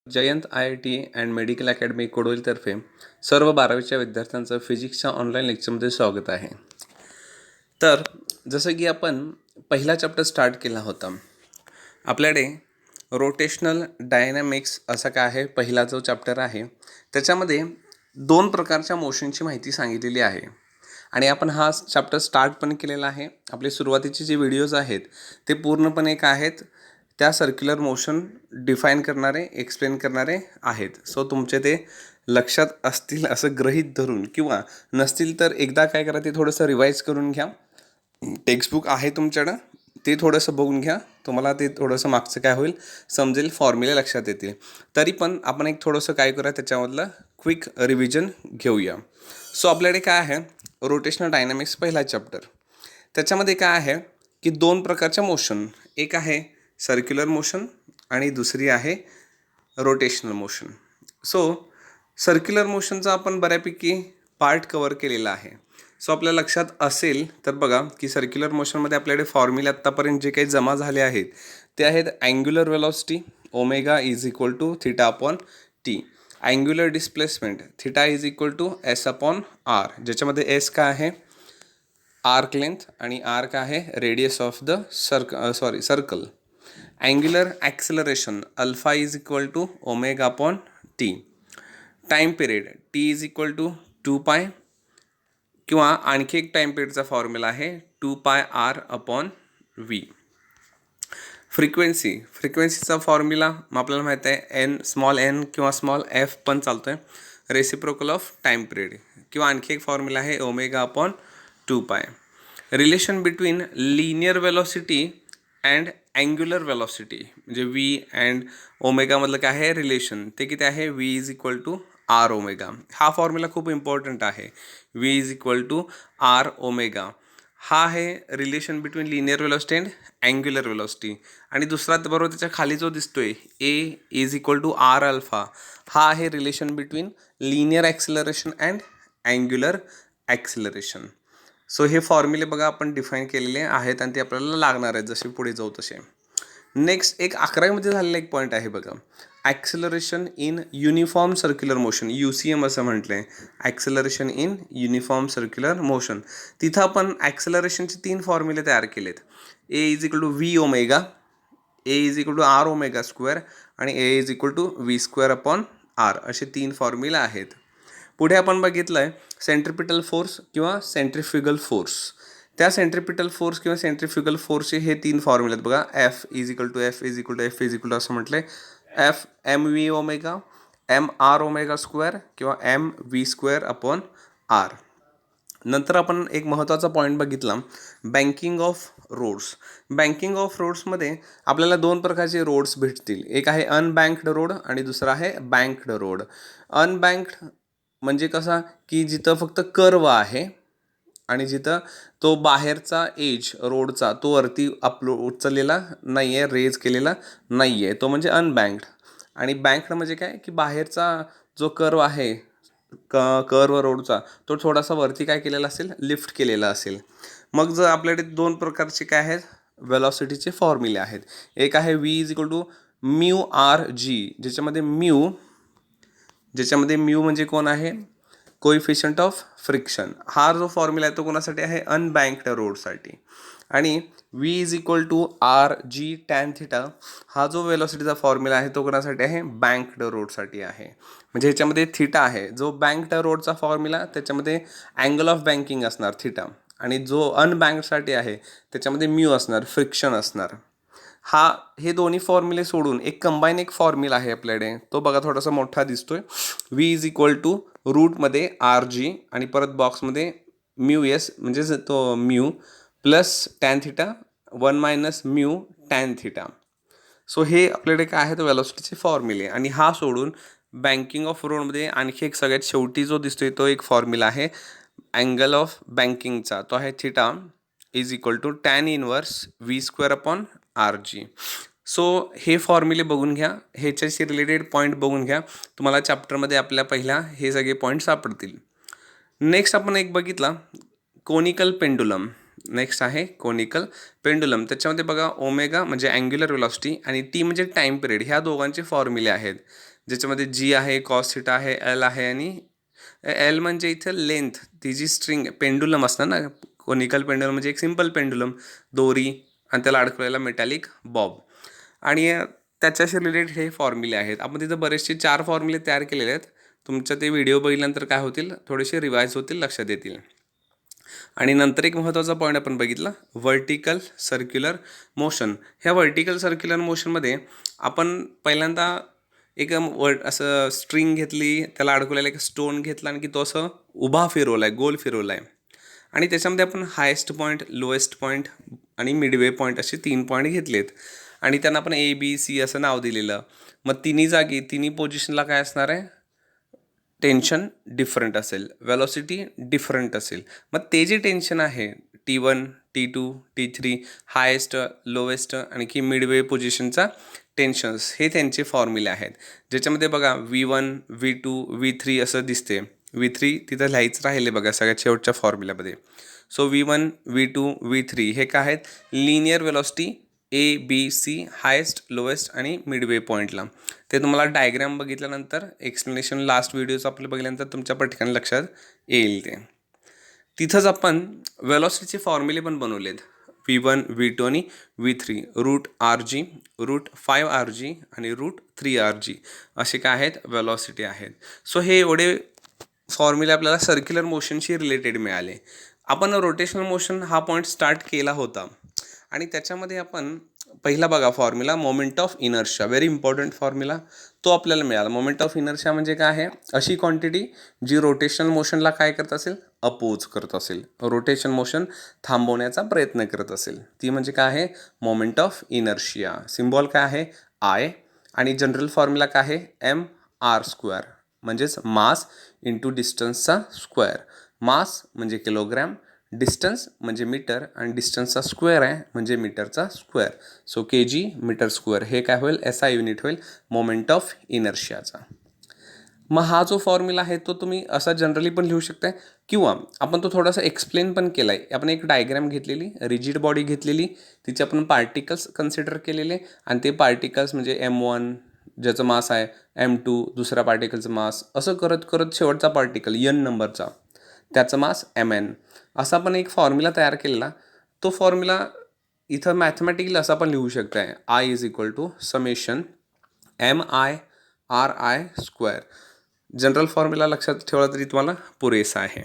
Jayant IIT and medical academy कोडोलीतर्फे सर्व 12वीच्या विद्यार्थ्यांचं फिजिक्सच्या ऑनलाईन लेक्चरमध्ये स्वागत आहे. तर जसं की आपण पहिला चॅप्टर स्टार्ट केला होता, आपल्याकडे रोटेशनल डायनॅमिक्स असा काय आहे, पहिला जो चॅप्टर आहे त्याच्यामध्ये दोन प्रकारच्या मोशनची माहिती सांगितलेली आहे आणि आपण हा चॅप्टर स्टार्ट पण केलेला आहे. आपले सुरुवातीचे जे व्हिडिओज आहेत ते पूर्णपणे काय आहेत, त्या सर्क्युलर मोशन डिफाईन करणारे, एक्सप्लेन करणारे आहेत. सो तुमचे ते लक्षात असतील असं गृहीत धरून, किंवा नसतील तर एकदा काय करा, ते थोडंसं रिवाईज करून घ्या. टेक्स्टबुक आहे तुमच्याकडं, ते थोडंसं बघून घ्या. तुम्हाला ते थोडंसं मागचं काय होईल समजेल, फॉर्म्युले लक्षात येतील. तरी पण आपण एक थोडंसं काय करूया, त्याच्यामधलं क्विक रिव्हिजन घेऊया. सो आपल्याकडे काय आहे, रोटेशनल डायनॅमिक्स पहिला चॅप्टर. त्याच्यामध्ये काय आहे की दोन प्रकारच्या मोशन, एक आहे सर्क्युलर मोशन आणि दुसरी आहे रोटेशनल मोशन. सो सर्क्युलर मोशनचा आपण बऱ्यापैकी पार्ट कवर केलेला आहे. सो आपल्या लक्षात असेल तर बघा की सर्क्युलर मोशनमध्ये आपल्याकडे फॉर्म्युले आत्तापर्यंत जे काही जमा झाले आहेत ते आहेत angular velocity omega is equal to theta upon T, angular displacement theta is equal to S upon R, ज्याच्यामध्ये एस काय आहे आर्क लेंथ आणि आर काय आहे radius of the circle. Angular acceleration alpha is equal to omega upon T. Time period T is equal to 2π, किंवा आणखी एक time पिरियडचा formula आहे 2πr अपॉन व्ही. फ्रिक्वेन्सीचा फॉर्म्युला मग आपल्याला माहीत आहे एन, स्मॉल एन किंवा स्मॉल एफ पण चालतो आहे, रेसिप्रोकल ऑफ टाईम पिरियड. किंवा आणखी एक फॉर्म्युला आहे omega upon 2π. Relation between linear velocity and angular velocity, म्हणजे व्ही अँड ओमेगामधलं काय आहे रिलेशन, ते किती आहे V is equal to R omega. हा फॉर्म्युला खूप इम्पॉर्टंट आहे. V is equal to R omega हा आहे relation between linear velocity and angular velocity. आणि दुसरा बरोबर त्याच्या खाली जो दिसतोय A is equal to R alpha, हा आहे relation between linear acceleration and angular acceleration. So हे फॉर्म्युले बघा आपण डिफाईन केलेले आहेत आणि ते आपल्याला लागणार आहेत जसे पुढे जाऊ तसे. नेक्स्ट एक 11वीमध्ये झालेला एक पॉईंट आहे बघा, acceleration in uniform circular motion, UCM असं म्हटलं आहे, acceleration in uniform circular motion. तिथं आपण ॲक्सेलरेशनचे 3 फॉर्म्युले तयार केलेत. A is equal to V omega, A is equal to R omega square आणि A is equal to V square upon R, असे 3 फॉर्म्युले आहेत. पुढे आपण बघितलं आहे सेंट्रिपिटल फोर्स किंवा सेंट्रिफ्युगल फोर्स. त्या सेंट्रिपिटल फोर्स किंवा सेंट्रिफ्युगल फोर्सचे हे 3 फॉर्म्युले आहेत बघा, F is equal to F is equal to F is equal to असं म्हटलं आहे F M V omega, M R omega square किंवा M V square upon R. नंतर आपण एक महत्त्वाचा पॉईंट बघितला, banking of roads. Banking of रोड्समध्ये आपल्याला 2 प्रकारचे रोड्स भेटतील, एक आहे अनबँक्ड रोड आणि दुसरा आहे बँक्ड रोड. अनबँक्ड म्हणजे कसा की जिथं फक्त कर्व आहे आणि जिथं तो बाहेरचा एज रोडचा तो वरती उचललेला नाही आहे, रेज केलेला नाही आहे, तो म्हणजे अनबँक्ड. आणि बँक्ड म्हणजे काय की बाहेरचा जो कर्व आहे कर्व रोडचा तो थोडासा वरती काय केलेला असेल, लिफ्ट केलेला असेल. मग जर आपल्याकडे 2 प्रकारचे काय आहेत वेलॉसिटीचे फॉर्म्युले आहेत, एक आहे V is equal to mu R G, ज्याच्यामध्ये म्यू म्हणजे कोण आहे कोइफिशियंट ऑफ फ्रिक्शन. हा जो फॉर्म्युला आहे तो कोणासाठी आहे अनबँक्ड रोडसाठी. आणि V is equal to R G tan theta हा जो वेलॉसिटीचा फॉर्म्युला आहे तो कोणासाठी आहे बँक्ड रोडसाठी आहे. म्हणजे ह्याच्यामध्ये थिटा आहे, जो बँक्ड रोडचा फॉर्म्युला त्याच्यामध्ये अँगल ऑफ बँकिंग असणार थिटा, आणि जो अनबँक्डसाठी आहे त्याच्यामध्ये म्यू असणार, फ्रिक्शन असणार. हे दोन्ही फॉर्म्युले सोडून एक कंबाईन एक फॉर्म्युला आहे आपल्याकडे, तो बघा थोडासा मोठा दिसतोय, व्ही इज इक्वल टू रूटमध्ये आर जी आणि परत बॉक्समध्ये म्यू एस, म्हणजे तो mu plus tan theta 1 minus mu tan theta. So हे आपल्याकडे काय आहे तर वेलॉसिटीचे फॉर्म्युले. आणि हा सोडून बँकिंग ऑफ रोडमध्ये आणखी एक सगळ्यात शेवटी जो दिसतोय तो एक फॉर्म्युला आहे अँगल ऑफ बँकिंगचा, तो आहे theta is equal to tan inverse V square upon R G. So हे फॉर्म्युले बघून घ्या, ह्याच्याशी रिलेटेड पॉईंट बघून घ्या, तुम्हाला चॅप्टरमध्ये आपल्या पहिल्या हे सगळे पॉईंट सापडतील. नेक्स्ट आपण एक बघितला कोनिकल पेंडुलम. नेक्स्ट आहे कोनिकल पेंडुलम. त्याच्यामध्ये बघा ओमेगा म्हणजे अँग्युलर वेलॉसिटी आणि टी म्हणजे टाईम पिरियड, ह्या दोघांचे फॉर्म्युले आहेत. ज्याच्यामध्ये जी आहे, कॉस थिटा आहे, एल आहे आणि एल म्हणजे इथं लेंथ, ती जी स्ट्रिंग पेंडुलम असणार ना, कोनिकल पेंडुलम म्हणजे एक सिंपल पेंडुलम, दोरी आणि त्याला अडकवलेला मेटॅलिक बॉब. आणि त्याच्याशी रिलेटेड हे फॉर्म्युले आहेत. आपण तिथं बरेचसे 4 फॉर्म्युले तयार केलेले आहेत. तुमच्या ते व्हिडिओ बघितल्यानंतर काय होतील, थोडेसे रिवाईज होतील, लक्षात येतील. आणि नंतर एक महत्त्वाचा पॉईंट आपण बघितला, व्हर्टिकल सर्क्युलर मोशन. ह्या व्हर्टिकल सर्क्युलर मोशनमध्ये आपण पहिल्यांदा एक असं स्ट्रिंग घेतली, त्याला अडकवलेला एक स्टोन घेतला आणि की तो असं उभा फिरवला आहे, गोल फिरवला आहे. आणि त्याच्यामध्ये आपण हायेस्ट पॉईंट, लोएस्ट पॉईंट आणि मिडवे पॉईंट असे 3 पॉईंट घेतलेत आणि त्यांना आपण ABC असं नाव दिलेलं. मग तिन्ही जागी, तिन्ही पोझिशनला काय असणार आहे, टेन्शन डिफरंट असेल, वेलॉसिटी डिफरंट असेल. मग ते जे टेन्शन आहे T1, T2, T3, highest, lowest आणि की मिडवे पोझिशनचा टेन्शन्स, हे त्यांचे फॉर्म्युले आहेत. ज्याच्यामध्ये बघा V1, V2, V3 असं दिसते. V3 तिथं लिहायचं राहिले बघा सगळ्यात शेवटच्या फॉर्म्युल्यामध्ये. सो V1, V2, V3 हे काय आहेत, linear velocity ABC, highest, lowest आणि मिडवे पॉईंटला. ते तुम्हाला डायग्राम बघितल्यानंतर, एक्सप्लेनेशन लास्ट व्हिडिओज आपले बघितल्यानंतर तुमच्या पटकन लक्षात येईल. ते तिथंच आपण वेलॉसिटीचे फॉर्म्युले पण बनवलेत. V1, V2 आणि V3, route RG, route 5RG आणि रूट 3RG असे काय आहेत, वेलॉसिटी आहेत. सो हे एवढे फॉर्म्युले आपल्याला सर्क्युलर मोशनशी रिलेटेड मिळाले. आपण रोटेशनल मोशन हा पॉईंट स्टार्ट केला होता आणि त्याच्यामध्ये आपण पहिला बघा formula, moment of inertia, very important formula, तो आपल्याला मिळाला. मोमेंट ऑफ इनर्शिया म्हणजे काय आहे, अशी क्वांटिटी जी रोटेशनल मोशनला काय करत असेल, अपोज करत असेल, रोटेशन मोशन थांबवण्याचा प्रयत्न करत असेल, ती म्हणजे काय आहे, मोमेंट ऑफ इनर्शिया. सिम्बॉल काय आहे, I, आणि जनरल फॉर्म्युला काय आहे, mr², म्हणजेच मास इंटू डिस्टन्सचा स्क्वेअर. मास म्हणजे किलोग्रॅम, डिस्टन्स म्हणजे मीटर आणि डिस्टन्सचा स्क्वेअर आहे म्हणजे मीटरचा square. So kg metre square हे काय होईल, SI युनिट होईल मोमेंट ऑफ इनर्शियाचा. मग हा जो फॉर्म्युला आहे तो तुम्ही असा जनरली पण लिहू शकताय किंवा आपण तो थोडासा एक्सप्लेन पण केला आहे. आपण एक डायग्राम घेतलेली, रिजिड बॉडी घेतलेली, तिचे आपण पार्टिकल्स कन्सिडर केलेले आणि ते पार्टिकल्स म्हणजे M1 ज्याचं मास आहे, M2 दुसऱ्या पार्टिकलचं मास, असं करत करत शेवटचा पार्टिकल N नंबरचा त्याचं मास Mn, असा पण एक फॉर्म्युला तयार केलेला. तो फॉर्म्युला इथं मॅथमॅटिकली असा पण लिहू शकताय, I = summation MI/RI². General formula लक्षात ठेवला तरी तुम्हाला पुरेसा आहे.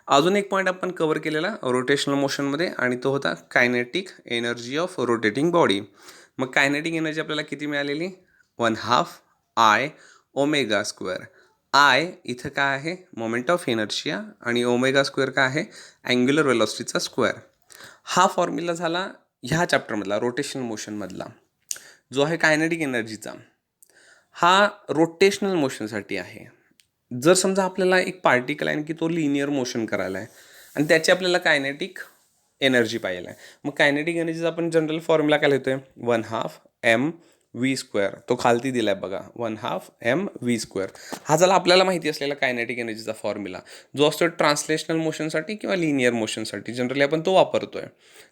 अजून एक पॉईंट आपण कवर केलेला रोटेशनल मोशनमध्ये आणि तो होता kinetic energy of rotating body. मग कायनेटिक एनर्जी आपल्याला किती मिळालेली, 1/2 I⍵². I इथं काय आहे, मोमेंट ऑफ इनर्शिया आणि ω² काय आहे, अँग्युलर वेलॉसिटीचा स्क्वेअर. हा फॉर्म्युला झाला ह्या चॅप्टरमधला रोटेशनल मोशनमधला. जो आहे कायनेटिक एनर्जीचा, हा रोटेशनल मोशनसाठी आहे. जर समजा आपल्याला एक पार्टिकल आहे आणि की तो लिनियर मोशन करायला आहे आणि त्याची आपल्याला कायनेटिक एनर्जी पाहिजे आहे, मग कायनेटिक एनर्जीचा आपण जनरल फॉर्म्युला काय लिहितोय, 1/2 mv². तो खालती दिला आहे बघा, 1/2 mv². हा झाला आपल्याला माहिती असलेला कायनेटिक एनर्जीचा फॉर्म्युला, जो असतो ट्रान्सलेशनल मोशनसाठी किंवा लिनियर मोशनसाठी जनरली आपण तो वापरतोय.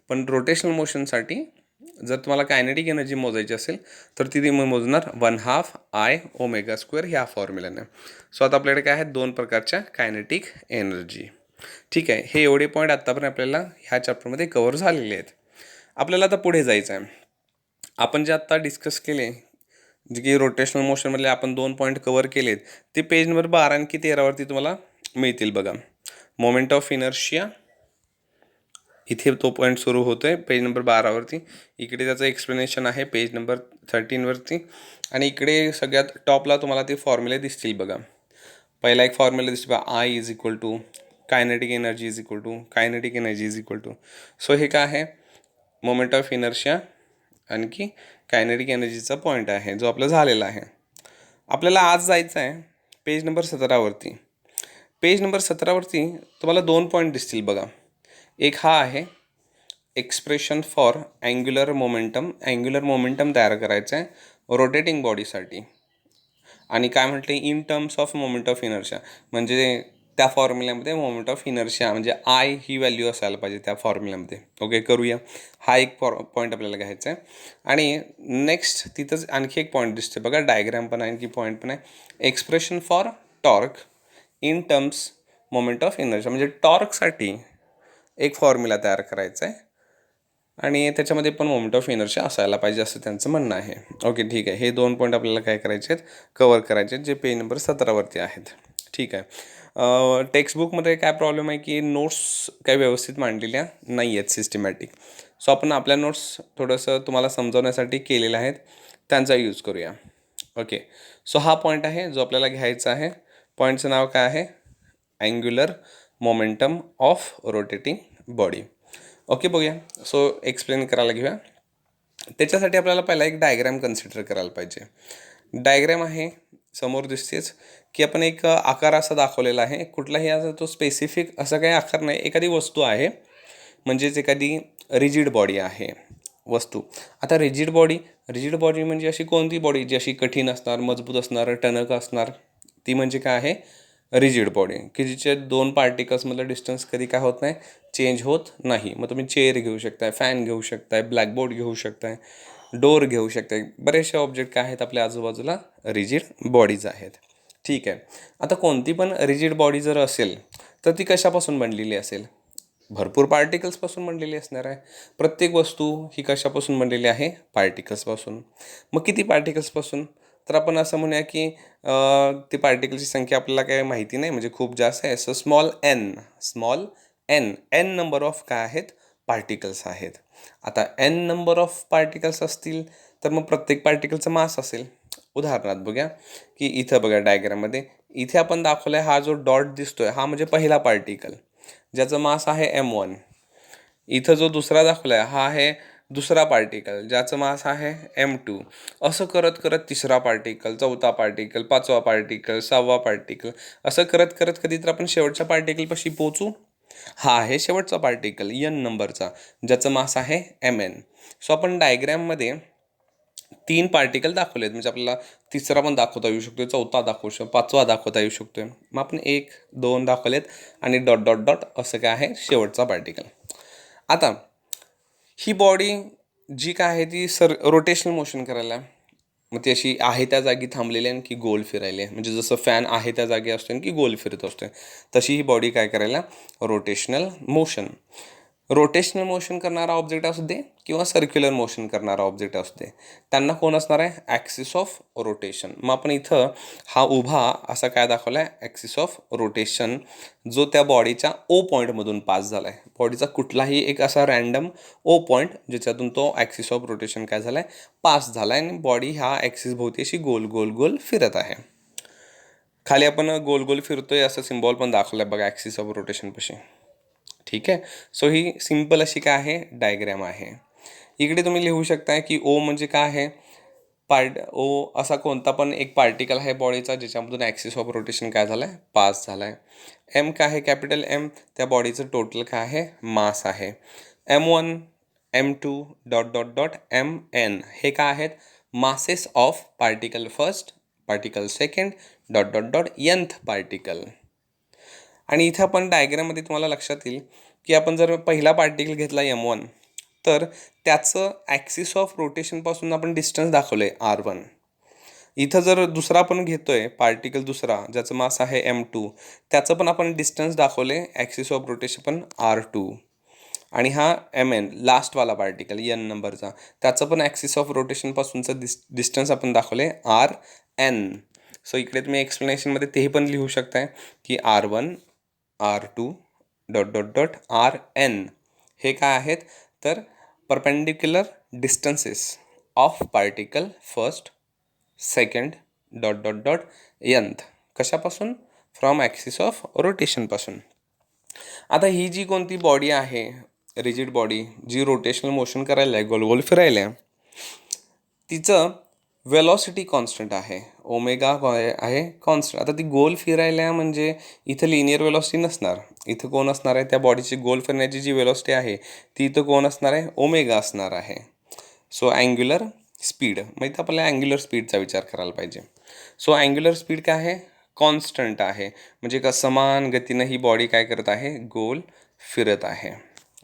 पण रोटेशनल मोशनसाठी जर तुम्हाला कायनेटिक एनर्जी मोजायची असेल तर ती मोजणार 1/2 I⍵² ह्या फॉर्म्युल्याने. सो आता आपल्याकडे काय आहेत, 2 प्रकारच्या कायनेटिक एनर्जी. ठीक आहे, हे एवढे पॉईंट आत्तापर्यंत आपल्याला ह्या चॅप्टरमध्ये कवर झालेले आहेत. आपल्याला आता पुढे जायचं आहे. आपण जे आत्ता डिस्कस केले, जे की रोटेशनल मोशनमधले आपण 2 पॉईंट कवर केलेत, ते पेज नंबर 12 आणि 13वरती तुम्हाला मिळतील बघा. मोमेंट ऑफ इनर्शिया, इथे तो पॉईंट सुरू होतो आहे पेज नंबर 12वरती. इकडे त्याचं एक्सप्लेनेशन आहे पेज नंबर 13वरती आणि इकडे सगळ्यात टॉपला तुम्हाला ते फॉर्म्युले दिसतील बघा. पहिला एक फॉर्म्युला दिसतो बघा, I = kinetic energy kinetic energy so हे काय आहे, मोमेंट ऑफ इनर्शिया आणखी कायनेटिक एनर्जीचा पॉईंट आहे जो आपला झालेला आहे. आपल्याला आज जायचं आहे पेज नंबर 17वरती. पेज नंबर 17वरती तुम्हाला 2 पॉईंट दिसतील बघा. एक हा आहे, expression for angular momentum. Angular momentum तयार करायचं आहे रोटेटिंग बॉडीसाठी. आणि काय म्हटले, in terms of moment of inertia, म्हणजे त्या फॉर्म्युल्यामध्ये मोमेंट ऑफ इनर्शिया म्हणजे आय ही व्हॅल्यू असायला पाहिजे त्या फॉर्म्युल्यामध्ये. ओके, करूया. हा एक पॉईंट आपल्याला घ्यायचा आहे. आणि नेक्स्ट तिथंच आणखी एक पॉईंट दिसते बघा, डायग्राम पण आहे, आणखी पॉईंट पण आहे. Expression for torque in terms moment of inertia, म्हणजे टॉर्कसाठी एक फॉर्म्युला तयार करायचा आहे आणि त्याच्यामध्ये पण मोमेंट ऑफ इनर्शिया असायला पाहिजे असं त्यांचं म्हणणं आहे. ओके, ठीक आहे. हे 2 पॉईंट आपल्याला काय करायचे आहेत, कवर करायचे आहेत, जे पेज नंबर 17वरती आहेत. ठीक आहे. टेक्स्टबुकमध्ये काय प्रॉब्लेम आहे की नोट्स काही व्यवस्थित मांडलेल्या नाही आहेत सिस्टमॅटिक. सो आपण आपल्या नोट्स थोडंसं तुम्हाला समजवण्यासाठी केलेल्या आहेत, त्यांचा यूज करूया. ओके, सो हा पॉईंट आहे जो आपल्याला घ्यायचा आहे. पॉईंटचं नाव काय आहे, angular momentum of rotating body. Okay, बघूया. सो एक्सप्लेन करायला घेऊया. त्याच्यासाठी आपल्याला पहिला एक डायग्रॅम कन्सिडर करायला पाहिजे. डायग्रॅम आहे समोर दिसतेच की आपण एक आकार असा दाखवलेला आहे. कुठलाही असा तो स्पेसिफिक असा काही आकार नाही, एखादी वस्तू आहे, म्हणजेच एखादी रिजिड बॉडी आहे वस्तू. आता रिजिड बॉडी म्हणजे अशी कोणती बॉडी जी अशी कठीण असणार, मजबूत असणार, टणक असणार, ती म्हणजे काय आहे, रिजिड बॉडी, की जिचे 2 पार्टिकल्समधलं डिस्टन्स कधी काय होत नाही, चेंज होत नाही. मग तुम्ही चेअर घेऊ शकताय, फॅन घेऊ शकताय, ब्लॅकबोर्ड घेऊ शकताय, डोअर घेऊ शकताय. बरेचसे ऑब्जेक्ट काय आहेत आपल्या आजूबाजूला, रिजिड बॉडीज आहेत. ठीक आहे. आता कोणती पण रिजिड बॉडी जर असेल तर ती कशापासून बनलेली असेल, भरपूर पार्टिकल्सपासून बनलेली असणार आहे. प्रत्येक वस्तू ही कशापासून बनलेली आहे, पार्टिकल्सपासून. मग किती पार्टिकल्सपासून, तर आपण असं म्हणूया की ती पार्टिकलची संख्या आपल्याला काही माहिती नाही, म्हणजे खूप जास्त आहे. So small N number of काय आहेत, पार्टिकल्स आहेत. आता एन नंबर ऑफ पार्टिकल्स असतील तर मग प्रत्येक पार्टिकलचं मास असेल. उदाहरणार्थ बघूया की इथं बघा डायग्राममध्ये इथे आपण दाखवलं आहे, हा जो डॉट दिसतोय हा म्हणजे पहिला पार्टिकल ज्याचं मास आहे M1. इथं जो दुसरा दाखवला आहे हा आहे दुसरा पार्टिकल ज्याचं मास आहे M2. असं करत करत तिसरा पार्टिकल, चौथा पार्टिकल, पाचवा पार्टिकल, 6वा पार्टिकल, असं करत करत कधी तर आपण शेवटच्या पार्टिकलपाशी पोचू. हा आहे शेवटचा पार्टिकल N नंबरचा, ज्याचं मास आहे Mn. सो आपण डायग्रॅममध्ये 3 पार्टिकल दाखवलेत, म्हणजे आपल्याला तिसरा पण दाखवता येऊ शकतो, चौथा दाखवू शकतो, पाचवा दाखवता येऊ शकतोय. मग आपण 1 2 दाखवलेत आणि डॉट डॉट डॉट असं काय आहे शेवटचा पार्टिकल. आता ही बॉडी जी काय आहे ती रोटेशनल मोशन करायला, मग ती अशी आहे त्या जागी थांबलेली आहे की गोल फिरायली आहे, म्हणजे जसं फॅन आहे त्या जागी असतो की गोल फिरत असतो, तशी ही बॉडी काय करायला, रोटेशनल मोशन करणारा ऑब्जेक्ट असू दे किंवा सर्क्युलर मोशन करणारा ऑब्जेक्ट असू दे, त्यांना कोण असणार आहे, ॲक्सिस ऑफ रोटेशन. मग आपण इथं हा उभा असा काय दाखवला आहे, ॲक्सिस ऑफ रोटेशन, जो त्या बॉडीच्या ओ पॉईंटमधून पास झाला आहे. बॉडीचा कुठलाही एक असा रँडम ओ पॉईंट ज्याच्यातून तो ॲक्सिस ऑफ रोटेशन काय झाला आहे, पास झाला आहे, आणि बॉडी ह्या ॲक्सिस भोवती अशी गोल गोल गोल फिरत आहे. खाली आपण गोल गोल फिरतोय असं सिम्बॉल पण दाखवलं आहे बघा ॲक्सिस ऑफ रोटेशनपाशी. ठीक आहे. सो ही सिम्पल अशी काय आहे, डायग्रॅम आहे. इकडे तुम्ही लिहू शकताय की ओ म्हणजे काय आहे, ओ असा कोणता पण एक पार्टिकल आहे बॉडीचा ज्याच्यामधून ॲक्सिस ऑफ रोटेशन काय झालं आहे, पास झाला आहे. एम काय आहे, कॅपिटल एम, त्या बॉडीचं टोटल काय आहे, मास आहे. M1 M2 dot dot dot Mn हे काय आहेत, masses of particle first, particle second, dot dot dot nth particle. आणि इथे आपण डायग्राममध्ये तुम्हाला लक्षात येईल की आपण जर पहिला पार्टिकल घेतला M1 तर त्याचं ॲक्सिस ऑफ रोटेशनपासून आपण डिस्टन्स दाखवलं आहे R1. इथं जर दुसरा आपण घेतोय पार्टिकल दुसरा ज्याचं मास आहे M2, त्याचं पण आपण डिस्टन्स दाखवले ॲक्सिस ऑफ रोटेशन पण R2. आणि हा Mn लास्टवाला पार्टिकल N नंबरचा, त्याचं पण ॲक्सिस ऑफ रोटेशनपासूनचं डिस्टन्स आपण दाखवले Rn. सो इकडे तुम्ही एक्सप्लेनेशनमध्ये तेही पण लिहू शकताय की R1 R2 dot dot dot Rn हे काय आहेत, तर perpendicular distances of particle first second dot dot dot nth, कशापासून, फ्रॉम ॲक्सिस ऑफ रोटेशनपासून. आता ही जी कोणती बॉडी आहे रिजिड बॉडी जी रोटेशनल मोशन करायला आहे, गोल गोल फिरायला आहे, तिचं वेलॉसिटी कॉन्स्टंट आहे, ओमेगा आहे कॉन्स्टंट. आता ती गोल फिरायला म्हणजे इथं लिनियर वेलॉसिटी नसणार, इथं कोण असणार आहे, त्या बॉडीची गोल फिरण्याची जी वेलॉसिटी आहे ती इथं कोण असणार आहे, ओमेगा असणार आहे. सो अँग्युलर स्पीड, मग इथं आपल्याला अँग्युलर स्पीडचा विचार करायला पाहिजे. सो अँग्युलर स्पीड काय आहे, कॉन्स्टंट आहे, म्हणजे का समान गतीनं ही बॉडी काय करत आहे, गोल फिरत आहे.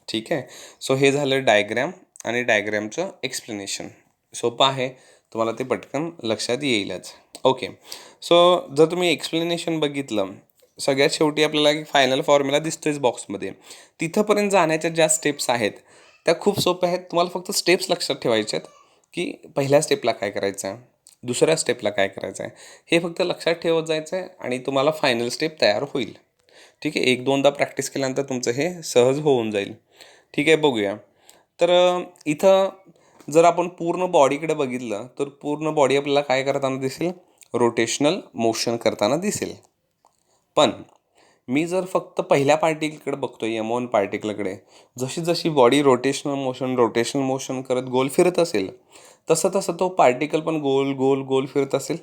ठीक आहे. सो हे झालं डायग्रॅम आणि डायग्रॅमचं एक्सप्लेनेशन. सोपं आहे, तुम्हाला ते पटकन लक्षात येईलच. ओके. सो जर तुम्ही एक्सप्लेनेशन बघितलं, सगळ्यात शेवटी आपल्याला एक फायनल फॉर्म्युला दिसतोयच बॉक्समध्ये. तिथंपर्यंत जाण्याच्या ज्या स्टेप्स आहेत त्या खूप सोप्या आहेत. तुम्हाला फक्त स्टेप्स लक्षात ठेवायचे आहेत की पहिल्या स्टेपला काय करायचं आहे, दुसऱ्या स्टेपला काय करायचं आहे, हे फक्त लक्षात ठेवत जायचं आहे आणि तुम्हाला फायनल स्टेप तयार होईल. ठीक आहे. 1-2दा प्रॅक्टिस केल्यानंतर तुमचं हे सहज होऊन जाईल. ठीक आहे. बघूया. तर इथं जर आपण पूर्ण बॉडीकडे बघितलं तर पूर्ण बॉडी आपल्याला काय करताना दिसेल, रोटेशनल मोशन करताना दिसेल. पण मी जर फक्त पहिल्या पार्टिकलकडे बघतोय, M1 पार्टिकलकडे, जशी जशी बॉडी रोटेशनल मोशन करत गोल फिरत असेल, तसं तसं तो पार्टिकल पण गोल गोल गोल फिरत असेल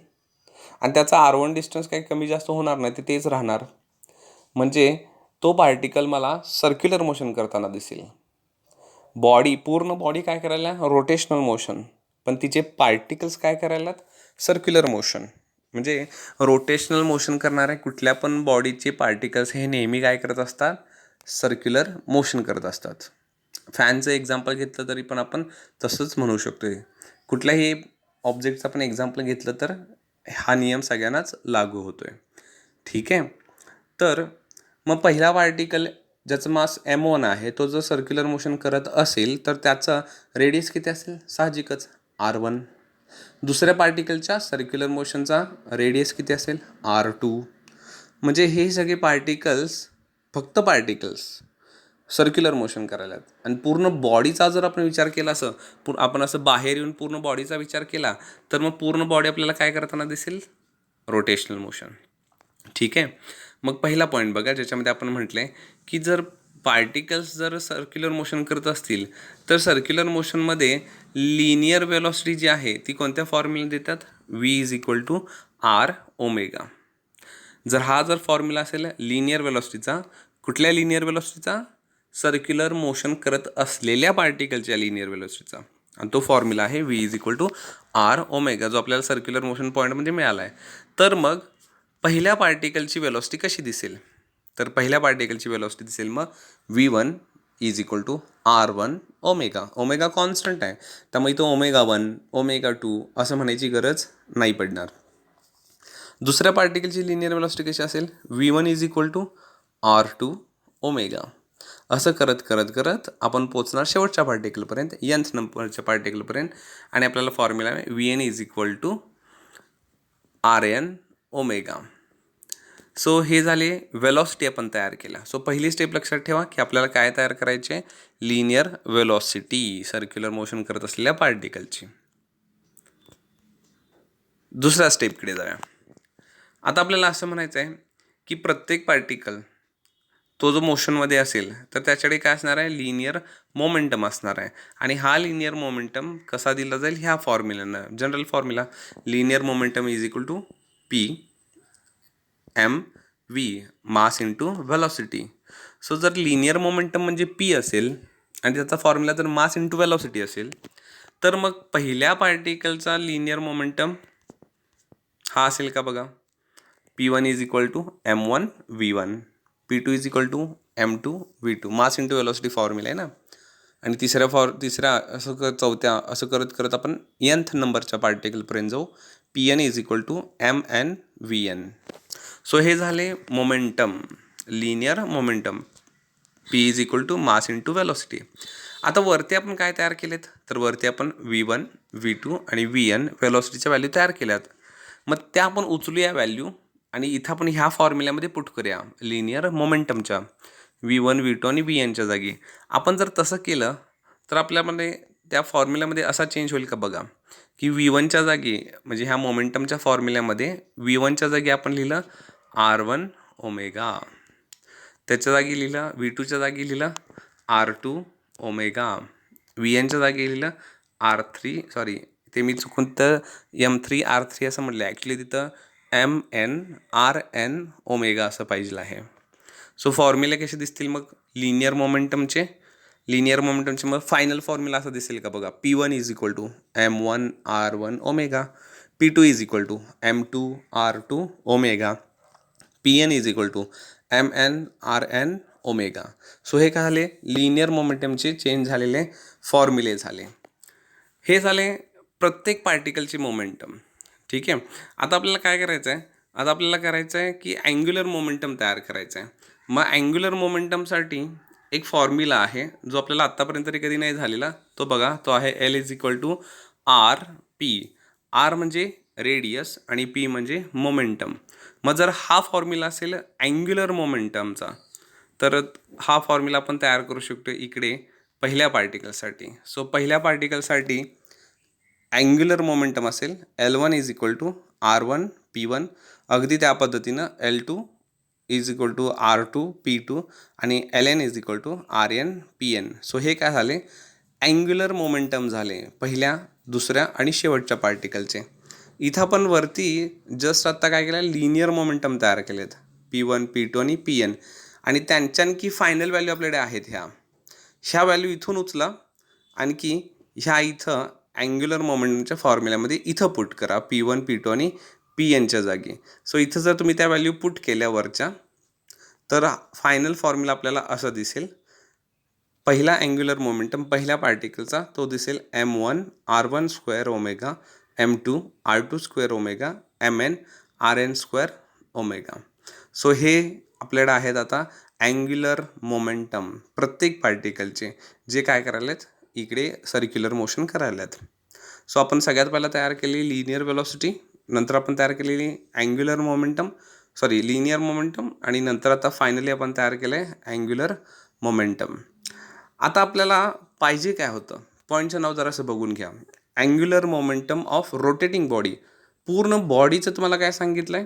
आणि त्याचा R1 डिस्टन्स काही कमी जास्त होणार नाही, ते तेच राहणार. म्हणजे तो पार्टिकल मला सर्क्युलर मोशन करताना दिसेल. पूर्ण बॉडी काय करायला, रोटेशनल मोशन, पण तिचे पार्टिकल्स काय करायला, सर्क्युलर मोशन. म्हणजे रोटेशनल मोशन करणाऱ्या कुठल्या पण बॉडीचे पार्टिकल्स हे नेहमी काय करत असतात, सर्क्युलर मोशन करत असतात. फॅनचं एक्झाम्पल घेतलं तरी पण आपण तसंच म्हणू शकतो. कुठल्याही ऑब्जेक्टचं आपण एक्झाम्पल घेतलं तर हा नियम सगळ्यांनाच लागू होतोय. ठीक आहे. तर मग पहिला पार्टिकल ज्याचं मास M1 आहे, तो जर सर्क्युलर मोशन करत असेल तर त्याचा रेडियस किती असेल, साहजिकच R1. दुसऱ्या पार्टिकलच्या सर्क्युलर मोशनचा रेडियस किती असेल, R2. म्हणजे हे सगळे फक्त पार्टिकल्स सर्क्युलर मोशन करायला. आणि पूर्ण बॉडीचा जर आपण विचार केला, आपण असं बाहेर येऊन पूर्ण बॉडीचा विचार केला तर मग पूर्ण बॉडी आपल्याला काय करताना दिसेल, रोटेशनल मोशन. ठीक आहे. मग पहिला पॉईंट बघा, ज्याच्यामध्ये आपण म्हटलंय की जर पार्टिकल्स जर सर्क्युलर मोशन करत असतील तर सर्क्युलर मोशनमध्ये लिनियर वेलॉसिटी जी आहे ती कोणत्या फॉर्म्युला देतात, V=R⍵. जर फॉर्म्युला असेल लिनियर वेलॉसिटीचा, कुठल्या लिनियर वेलॉसिटीचा, सर्क्युलर मोशन करत असलेल्या पार्टिकलच्या लिनियर वेलॉसिटीचा, आणि तो फॉर्म्युला आहे V=R⍵, जो आपल्याला सर्क्युलर मोशन पॉईंटमध्ये मिळाला आहे. तर मग पहिल्या पार्टिकलची वेलॉसिटी कशी दिसेल, तर पहिल्या पार्टिकलची वेलॉसिटी दिसेल मग V1=R1⍵. ओमेगा कॉन्स्टंट आहे, त्यामुळे इथं ω1 ω2 असं म्हणायची गरज नाही पडणार. दुसऱ्या पार्टिकलची लिनियर वेलॉसिटी कशी असेल, V1=R2⍵. असं करत करत करत आपण पोचणार शेवटच्या पार्टिकलपर्यंत, nth नंबरच्या पार्टिकलपर्यंत, आणि आपल्याला फॉर्म्युला आहे Vn=Rn⍵. सो हे झाले वेलॉसिटी आपण तयार केला. सो पहिली स्टेप लक्षात ठेवा की आपल्याला काय तयार करायचे, लिनियर वेलॉसिटी सर्क्युलर मोशन करत असलेल्या पार्टिकलची. दुसऱ्या स्टेपकडे जाऊया. आता आपल्याला असं म्हणायचं आहे की प्रत्येक पार्टिकल तो जो मोशनमध्ये असेल तर त्याच्याकडे काय असणार आहे, लिनियर मोमेंटम असणार आहे. आणि हा लिनियर मोमेंटम कसा दिला जाईल, ह्या फॉर्म्युलानं, general formula, linear momentum P(m)v mass into velocity. So जर लिनियर मोमेंटम म्हणजे P असेल आणि त्याचा फॉर्म्युला जर मास इंटू व्हेलॉसिटी असेल, तर मग पहिल्या पार्टिकलचा लिनियर मोमेंटम हा असेल का बघा, P1=m1v1, P2=m2v2, मास इंटू व्हेलॉसिटी फॉर्म्युला आहे ना. आणि तिसऱ्या चौथ्या असं करत करत आपण nth नंबरच्या पार्टिकलपर्यंत जाऊ, Pn=mnvn. सो हे झाले मोमेंटम, लिनियर मोमेंटम, P= मास इंटू व्हेलॉसिटी. आता वरती आपण काय तयार केलेत, तर वरती आपण V1 V2 आणि Vn व्हेलॉसिटीच्या व्हॅल्यू तयार केल्यात. मग त्या आपण उचलूया व्हॅल्यू आणि इथं आपण ह्या फॉर्म्युल्यामध्ये पुट करूया लिनियर मोमेंटमच्या, V1 V2 आणि Vnच्या जागी. आपण जर तसं केलं तर आपल्यामध्ये त्या फॉर्म्युल्यामध्ये असा चेंज होईल का बघा, की V1च्या जागी, म्हणजे ह्या मोमेंटमच्या फॉर्म्युल्यामध्ये V1च्या जागी आपण लिहिलं R1⍵, त्याच्या जागी लिहिलं V2च्या जागी लिहिलं R2⍵, Vnच्या जागी लिहिलं ते मी चुकून तर M3R3 असं म्हटलं, ॲक्च्युली तिथं MnRn⍵ असं पाहिजे आहे. सो फॉर्म्युले कसे दिसतील मग लिनियर मोमेंटमचे मग फायनल फॉर्म्युला असं दिसेल का बघा, P1=m1r1⍵, P2=m2r2⍵, P N is equal to M N R N omega. So हे काय झाले, लिनियर मोमेंटमचे चेंज झालेले फॉर्म्युले झाले. हे झाले प्रत्येक पार्टिकलची मोमेंटम. ठीक आहे. आता आपल्याला काय करायचं आहे, आता आपल्याला करायचं आहे की अँग्युलर मोमेंटम तयार करायचं आहे. मग अँग्युलर मोमेंटमसाठी एक फॉर्म्युला आहे जो आपल्याला आत्तापर्यंत तरी कधी नाही झालेला. तो बघा, तो आहे L is equal to R P. R म्हणजे रेडियस आणि पी म्हणजे मोमेंटम. मग जर हा फॉर्म्युला असेल अँग्युलर मोमेंटमचा, तर हा फॉर्म्युला आपण तयार करू शकतो इकडे पहिल्या पार्टिकलसाठी. सो पहिल्या पार्टिकलसाठी अँग्युलर मोमेंटम असेल L1 is equal to R1 P1. अगदी त्या पद्धतीनं L2 is equal to R2 P2 आणि Ln is equal to RN PN. So हे काय झाले, अँग्युलर मोमेंटम झाले पहिल्या, दुसऱ्या आणि शेवटच्या पार्टिकलचे. इथं आपण वरती जस्ट आत्ता काय केलं, लिनियर मोमेंटम तयार केलेत P1 P2 आणि PN. आणि त्यांच्या आणखी फायनल व्हॅल्यू आपल्याकडे आहेत ह्या व्हॅल्यू इथून उचला, आणखी ह्या इथं अँग्युलर मोमेंटमच्या फॉर्म्युल्यामध्ये इथं पुट करा P1 P2 आणि PNच्या जागी. सो इथं जर तुम्ही त्या व्हॅल्यू पुट केल्या वरच्या, तर फायनल फॉर्म्युला आपल्याला असं दिसेल. पहिला अँग्युलर मोमेंटम पहिल्या पार्टिकलचा तो दिसेल M1 R1 square omega M2 R2 square omega MN RN square omega. So हे आपल्याकडे आहेत आता अँग्युलर मोमेंटम प्रत्येक पार्टिकलचे, जे काय करायलेत इकडे सर्क्युलर मोशन करायलेत. सो आपण सगळ्यात पहिला तयार केलेली लिनियर वेलॉसिटी, नंतर आपण तयार केलेली अँग्युलर मोमेंटम, लिनियर मोमेंटम, आणि नंतर आता फायनली आपण तयार केलं आहे अँग्युलर मोमेंटम. आता आपल्याला पाहिजे काय होतं, पॉईंटचं नाव जरासं बघून घ्या. Angular momentum of rotating body. पूर्ण बॉडीचं तुम्हाला काय सांगितलं आहे,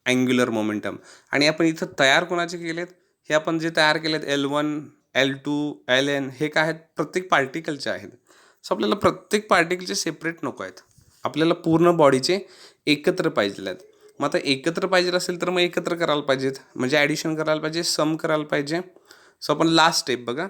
अँग्युलर मोमेंटम. आणि आपण इथं तयार कोणाचे केलेत, हे आपण जे तयार केलेत L1 L2 Ln, हे काय आहेत, प्रत्येक पार्टिकलचे आहेत. सो आपल्याला प्रत्येक पार्टिकलचे सेपरेट नको आहेत, आपल्याला पूर्ण बॉडीचे एकत्र पाहिजे आहेत. मग आता एकत्र पाहिजे असेल तर मग एकत्र करायला पाहिजेत, म्हणजे ॲडिशन करायला पाहिजे, सम करायला पाहिजे. सो आपण लास्ट स्टेप बघा,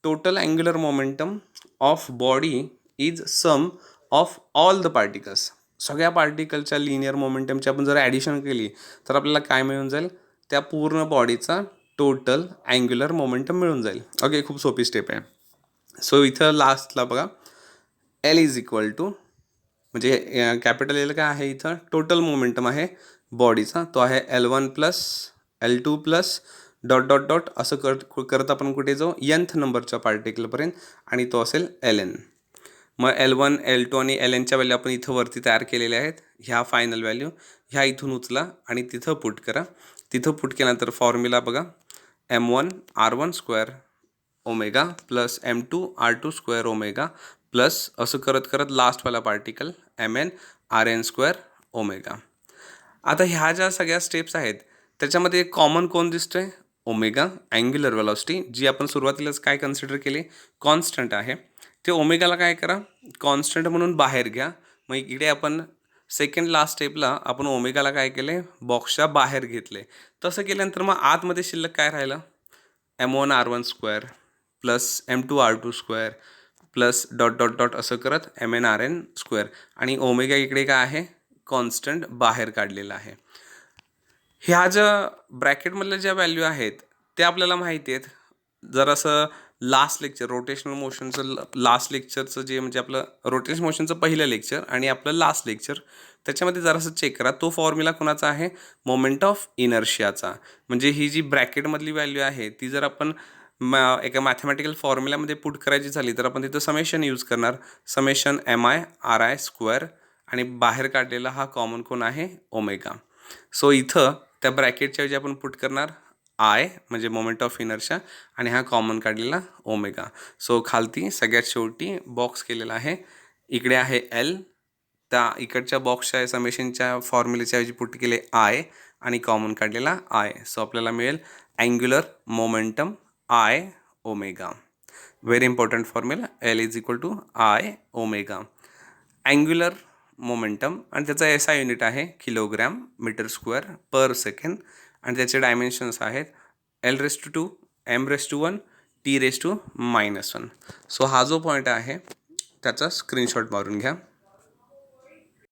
total angular momentum of body is sum of all the particles. सगळ्या पार्टिकलच्या लिनियर मोमेंटमची आपण जर ॲडिशन केली तर आपल्याला काय मिळून जाईल, त्या पूर्ण बॉडीचा टोटल अँग्युलर मोमेंटम मिळून जाईल. ओके, खूप सोपी स्टेप आहे. सो इथं लास्टला बघा, एल इज इक्वल टू, म्हणजे कॅपिटल एल काय आहे, इथं टोटल मोमेंटम आहे बॉडीचा, तो आहे L1 plus L2 plus dot dot dot असं करत आपण कुठे जाऊ, nth नंबरच्या पार्टिकलपर्यंत, आणि तो असेल Ln. मग L1 L2 आणि Lnच्या व्हॅल्यू आपण इथं वरती तयार केलेल्या आहेत. ह्या फायनल व्हॅल्यू ह्या इथून उचला आणि तिथं पुट करा. तिथं पुट केल्यानंतर फॉर्म्युला बघा, M1 R1 square omega plus M2 R2 square omega plus असं करत करत लास्टवाला particle MN RN square omega. आता ह्या ज्या सगळ्या स्टेप्स आहेत त्याच्यामध्ये कॉमन कोण दिसतोय, ओमेगा, अँग्युलर वेलॉसिटी, जी आपण सुरुवातीलाच काय कन्सिडर केली, कॉन्स्टंट आहे. ते ओमेगाला काय करा, कॉन्स्टंट म्हणून बाहेर घ्या. मग इकडे आपण सेकंड लास्ट स्टेपला आपण ओमेगाला काय केले, बॉक्सच्या बाहेर घेतले. तसं केल्यानंतर मग आतमध्ये शिल्लक काय राहिलं, M1 R1 square plus M2 R2 square plus dot dot dot असं करत MN RN स्क्वेअर, आणि ओमेगा इकडे काय आहे, कॉन्स्टंट बाहेर काढलेला आहे. ह्या ज्या ब्रॅकेटमधल्या ज्या व्हॅल्यू आहेत ते आपल्याला माहिती आहेत. जरासं लास्ट लेक्चर रोटेशनल मोशनचं लास्ट लेक्चरचं जे म्हणजे आपलं रोटेशनल मोशनचं पहिलं लेक्चर आणि आपलं लास्ट लेक्चर, त्याच्यामध्ये जरासं चेक करा, तो फॉर्म्युला कोणाचा आहे, मोमेंट ऑफ इनर्शियाचा. म्हणजे ही जी ब्रॅकेटमधली व्हॅल्यू आहे ती जर आपण एका मॅथमॅटिकल फॉर्म्युल्यामध्ये पुट करायची झाली तर आपण तिथं समेशन यूज करणार, समेशन MI RI स्क्वेअर, आणि बाहेर काढलेला हा कॉमन कोण आहे, ओमेगा. सो इथं त्या ब्रॅकेटच्या ऐवजी आपण पुट करणार आय म्हणजे मोमेंट ऑफ इनर्शिया, आणि हा कॉमन काढलेला ओमेगा. सो खालती सगळ्यात शेवटी बॉक्स केलेला आहे, इकडे आहे L, त्या इकडच्या बॉक्सच्या समेशनच्या फॉर्म्युलेच्या ऐवजी पुट केले आय आणि कॉमन काढलेला आय. सो आपल्याला मिळेल angular momentum I omega. Very important formula, L is equal to I omega. Angular momentum आणि त्याचा SI युनिट आहे kilogram metre square per second, आणि त्याचे डायमेन्शन्स आहेत L⁻², M⁻⁴, T⁻⁻⁻1. सो हा जो पॉईंट आहे त्याचा स्क्रीनशॉट मारून घ्या.